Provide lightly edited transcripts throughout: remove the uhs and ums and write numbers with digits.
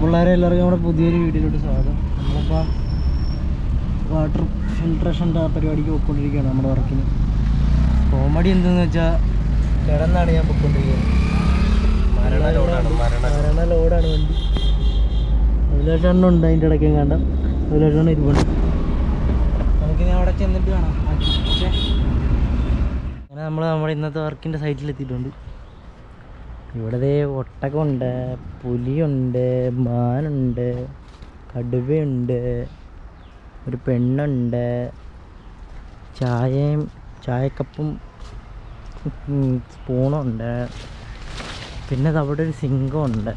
പിള്ളേരെ എല്ലാവർക്കും നമ്മുടെ പുതിയൊരു വീഡിയോയിലോട്ട് സ്വാഗതം. നമ്മളിപ്പോൾ വാട്ടർ ഫിൽട്രേഷൻ്റെ പരിപാടിക്ക് പോയിക്കൊണ്ടിരിക്കുകയാണ് നമ്മുടെ വർക്കിന്. കോമഡി എന്തെന്ന് വെച്ചാൽ കിടന്നാണ് ഞാൻ പോയിക്കൊണ്ടിരിക്കുന്നത്. മരണ ലോഡാണ് വണ്ടി. അതിലേട്ടെണ്ണം ഉണ്ട് അതിൻ്റെ ഇടയ്ക്ക് കണ്ട അതിലേട്ടെണ്ണം ഇരിപ്പുണ്ട്. നമുക്കിനി അവിടെ ചെന്നിട്ട് കാണാം. ഓക്കെ, അങ്ങനെ നമ്മുടെ ഇന്നത്തെ വർക്കിൻ്റെ സൈറ്റിലെത്തിയിട്ടുണ്ട്. ഇവിടെ ഒട്ടകമുണ്ട്, പുലിയുണ്ട്, മാനുണ്ട്, കടുവയുണ്ട്, ഒരു പെണ്ണുണ്ട്, ചായക്കപ്പും സ്പൂണുണ്ട്. പിന്നെ അവിടെ ഒരു സിംഹമുണ്ട്.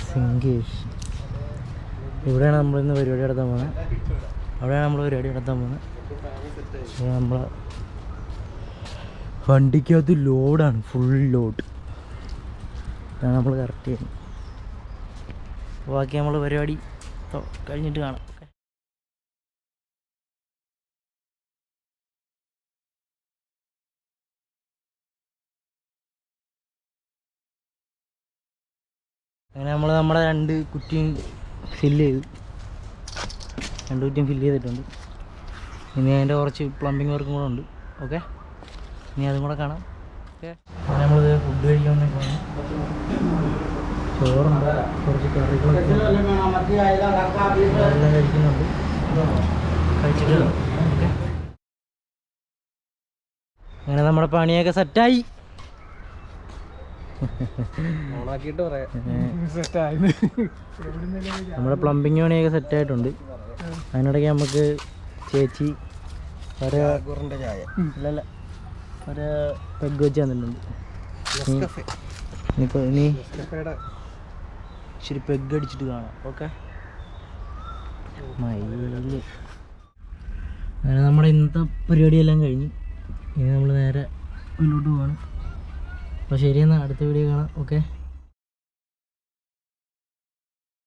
സിംഗേഷ്. ഇവിടെയാണ് നമ്മളിന്ന് പരിപാടി നടത്താൻ പോകുന്നത്. നമ്മളെ വണ്ടിക്കകത്ത് ലോഡാണ്, ഫുൾ ലോഡ്. അതാണ് നമ്മൾ കറക്റ്റ് ചെയ്യുന്നത്. ബാക്കി നമ്മൾ പരിപാടി കഴിഞ്ഞിട്ട് കാണാം. അങ്ങനെ നമ്മൾ നമ്മുടെ രണ്ട് കുറ്റിയും ഫില്ല് ചെയ്തിട്ടുണ്ട്. ഇനി അതിൻ്റെ കുറച്ച് പ്ലംബിങ് വർക്കും കൂടെ ഉണ്ട്. ഓക്കെ, ഇനി അതും കൂടെ കാണാം. ഓക്കെ, അങ്ങനെ നമ്മളിത് ഫുഡ് കഴിക്കാൻ വന്നേക്കാണ്. ചോറുണ്ട്, കുറച്ച് കറികളൊക്കെ എല്ലാം കഴിക്കുന്നുണ്ട്. കഴിച്ചിട്ട് ഓക്കെ. അങ്ങനെ നമ്മുടെ പണിയൊക്കെ സെറ്റായി. നമ്മുടെ പ്ലംബിങ് പണിയൊക്കെ സെറ്റായിട്ടുണ്ട്. അതിനിടയ്ക്ക് നമുക്ക് ചേച്ചി ഒരു പെഗ് വെച്ച് തന്നിട്ടുണ്ട്. ഇനി ഇച്ചിരി പെഗ് അടിച്ചിട്ട് കാണാം. ഓക്കെ, മയില്. അങ്ങനെ നമ്മുടെ ഇന്നത്തെ പരിപാടിയെല്ലാം കഴിഞ്ഞ് ഇനി നമ്മൾ നേരെ മുന്നോട്ട് പോവാണ്. അപ്പോൾ ശരി, എന്നാൽ അടുത്ത വീഡിയോ കാണാം. ഓക്കെ.